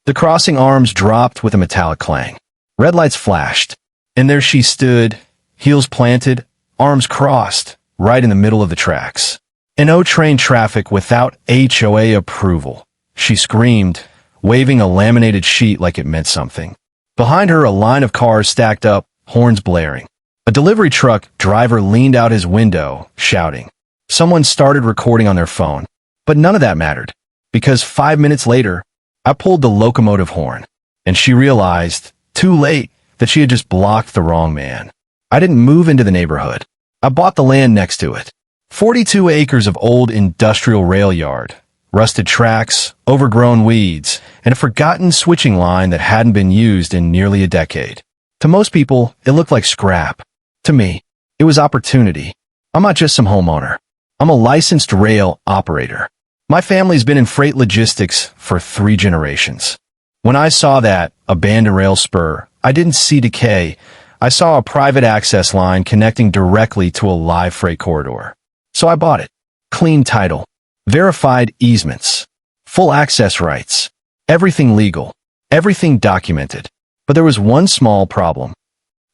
The crossing arms dropped with a metallic clang. Red lights flashed, and there she stood, heels planted, arms crossed, right in the middle of the tracks. No train traffic without HOA approval. She screamed, waving a laminated sheet like it meant something. Behind her, a line of cars stacked up, horns blaring. A delivery truck driver leaned out his window, shouting. Someone started recording on their phone, but none of that mattered, because 5 minutes later, I pulled the locomotive horn, and she realized, too late, that she had just blocked the wrong man. I didn't move into the neighborhood. I bought the land next to it. 42 acres of old industrial rail yard, rusted tracks, overgrown weeds, and a forgotten switching line that hadn't been used in nearly a decade. To most people, it looked like scrap. To me, it was opportunity. I'm not just some homeowner. I'm a licensed rail operator. My family's been in freight logistics for 3 generations. When I saw that abandoned rail spur, I didn't see decay. I saw a private access line connecting directly to a live freight corridor. So I bought it. Clean title, verified easements, full access rights, everything legal, everything documented. But there was one small problem.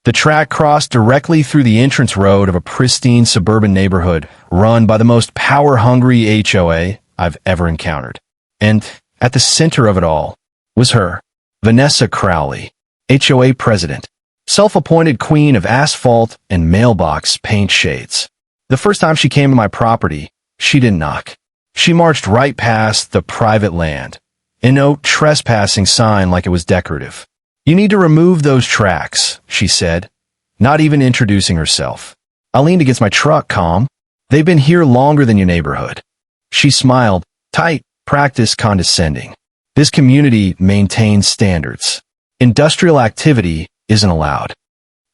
The track crossed directly through the entrance road of a pristine suburban neighborhood run by the most power-hungry HOA I've ever encountered. And at the center of it all was her, Vanessa Crowley, HOA president, self-appointed queen of asphalt and mailbox paint shades. The first time she came to my property, she didn't knock. She marched right past the private land, a no trespassing sign like it was decorative. You need to remove those tracks, she said, not even introducing herself. I leaned against my truck, calm. They've been here longer than your neighborhood. She smiled, tight, practice condescending. This community maintains standards. Industrial activity isn't allowed.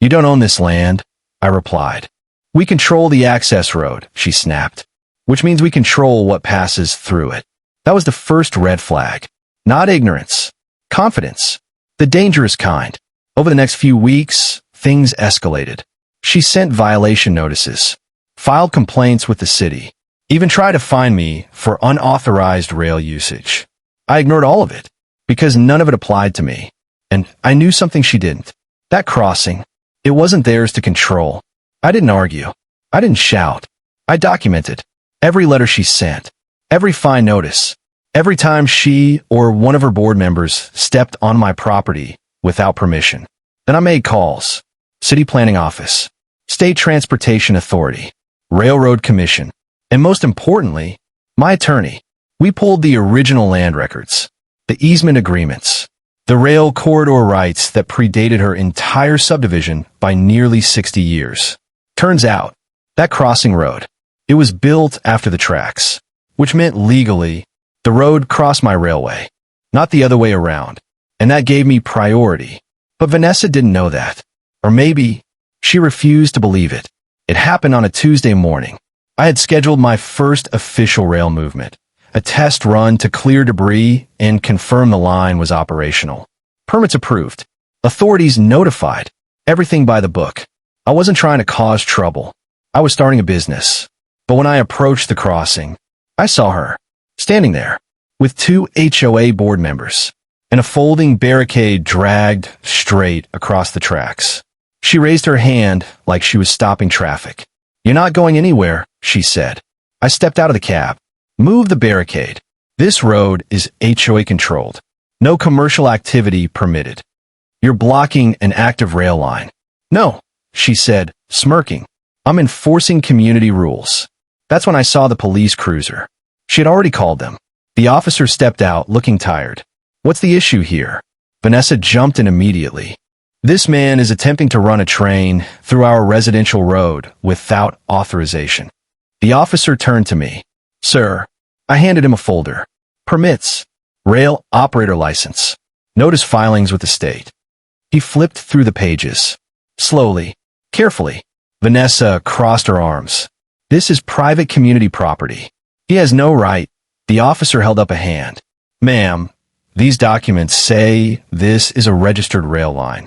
You don't own this land, I replied. We control the access road, she snapped, which means we control what passes through it. That was the first red flag. Not ignorance, confidence. The dangerous kind. Over the next few weeks, things escalated. She sent violation notices, filed complaints with the city, even tried to fine me for unauthorized rail usage. I ignored all of it, because none of it applied to me. And I knew something she didn't. That crossing, it wasn't theirs to control. I didn't argue. I didn't shout. I documented every letter she sent, every fine notice, every time she or one of her board members stepped on my property without permission. Then I made calls. City Planning Office, State Transportation Authority, Railroad Commission, and most importantly, my attorney. We pulled the original land records, the easement agreements, the rail corridor rights that predated her entire subdivision by nearly 60 years. Turns out, that crossing road, it was built after the tracks, which meant legally, the road crossed my railway, not the other way around, and that gave me priority. But Vanessa didn't know that. Or maybe, she refused to believe it. It happened on a Tuesday morning. I had scheduled my first official rail movement, a test run to clear debris and confirm the line was operational. Permits approved. Authorities notified. Everything by the book. I wasn't trying to cause trouble. I was starting a business. But when I approached the crossing, I saw her, standing there, with 2 HOA board members, and a folding barricade dragged straight across the tracks. She raised her hand like she was stopping traffic. "You're not going anywhere," she said. I stepped out of the cab. "Move the barricade. This road is HOA controlled. No commercial activity permitted. You're blocking an active rail line." "No," she said, smirking. "I'm enforcing community rules." That's when I saw the police cruiser. She had already called them. The officer stepped out, looking tired. "What's the issue here?" Vanessa jumped in immediately. "This man is attempting to run a train through our residential road without authorization." The officer turned to me. "Sir," I handed him a folder. "Permits, rail operator license, notice filings with the state." He flipped through the pages. Slowly, carefully. Vanessa crossed her arms. "This is private community property. He has no right." The officer held up a hand. "Ma'am, these documents say this is a registered rail line.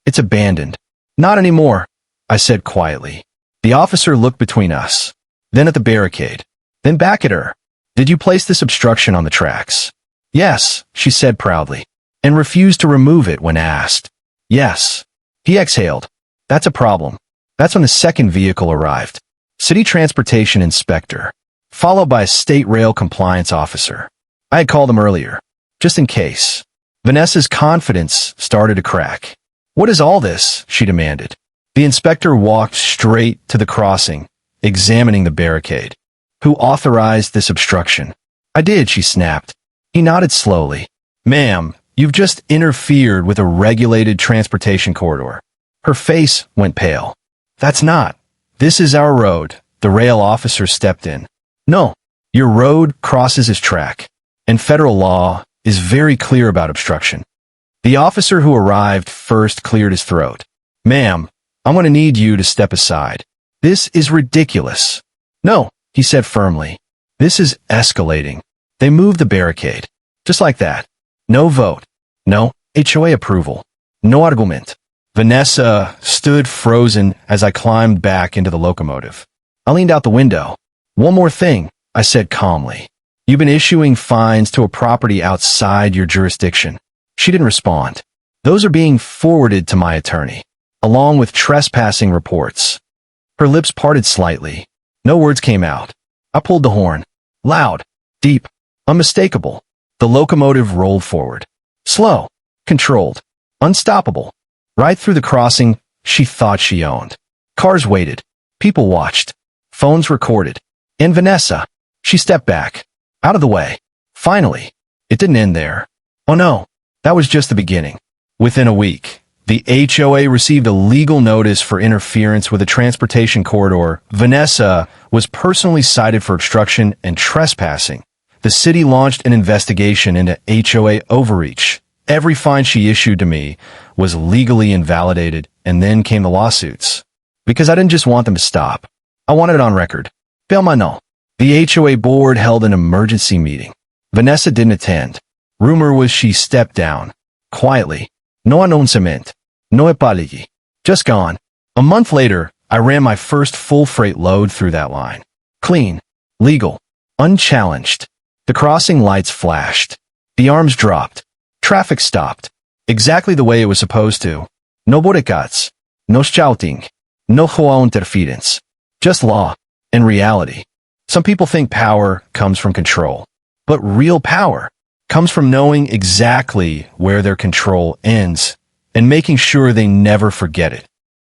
It's abandoned." "Not anymore," I said quietly. The officer looked between us, then at the barricade, then back at her. "Did you place this obstruction on the tracks?" "Yes," she said proudly. and refused to remove it when asked. Yes. He exhaled. That's a problem. That's when the second vehicle arrived. City Transportation Inspector, followed by a state rail compliance officer. I had called him earlier, just in case. Vanessa's confidence started to crack. What is all this? She demanded. The inspector walked straight to the crossing, examining the barricade. Who authorized this obstruction? I did, she snapped. He nodded slowly. Ma'am, you've just interfered with a regulated transportation corridor. Her face went pale. That's not. This is our road. The rail officer stepped in. No, your road crosses his track, and federal law is very clear about obstruction. The officer who arrived first cleared his throat. Ma'am, I'm going to need you to step aside. This is ridiculous. No, he said firmly. This is escalating. They moved the barricade. Just like that. No vote. No HOA approval. No argument. Vanessa stood frozen as I climbed back into the locomotive. I leaned out the window. One more thing, I said calmly. You've been issuing fines to a property outside your jurisdiction. She didn't respond. Those are being forwarded to my attorney, along with trespassing reports. Her lips parted slightly. No words came out. I pulled the horn. Loud, deep, unmistakable. The locomotive rolled forward. Slow, controlled, unstoppable. Right through the crossing she thought she owned. Cars waited. People watched. Phones recorded. And Vanessa. She stepped back. Out of the way. Finally. It didn't end there. Oh no. That was just the beginning. Within a week, the HOA received a legal notice for interference with a transportation corridor. Vanessa was personally cited for obstruction and trespassing. The city launched an investigation into HOA overreach. Every fine she issued to me was legally invalidated, and then came the lawsuits. Because I didn't just want them to stop. I wanted it on record. Fail my no. The HOA board held an emergency meeting. Vanessa didn't attend. Rumor was she stepped down. Quietly. No announcement. No apology. Just gone. A month later, I ran my first full freight load through that line. Clean. Legal. Unchallenged. The crossing lights flashed. The arms dropped. Traffic stopped. Exactly the way it was supposed to. No bodyguards. No shouting. No HOA interference. Just law. And reality. Some people think power comes from control. But real power comes from knowing exactly where their control ends and making sure they never forget it.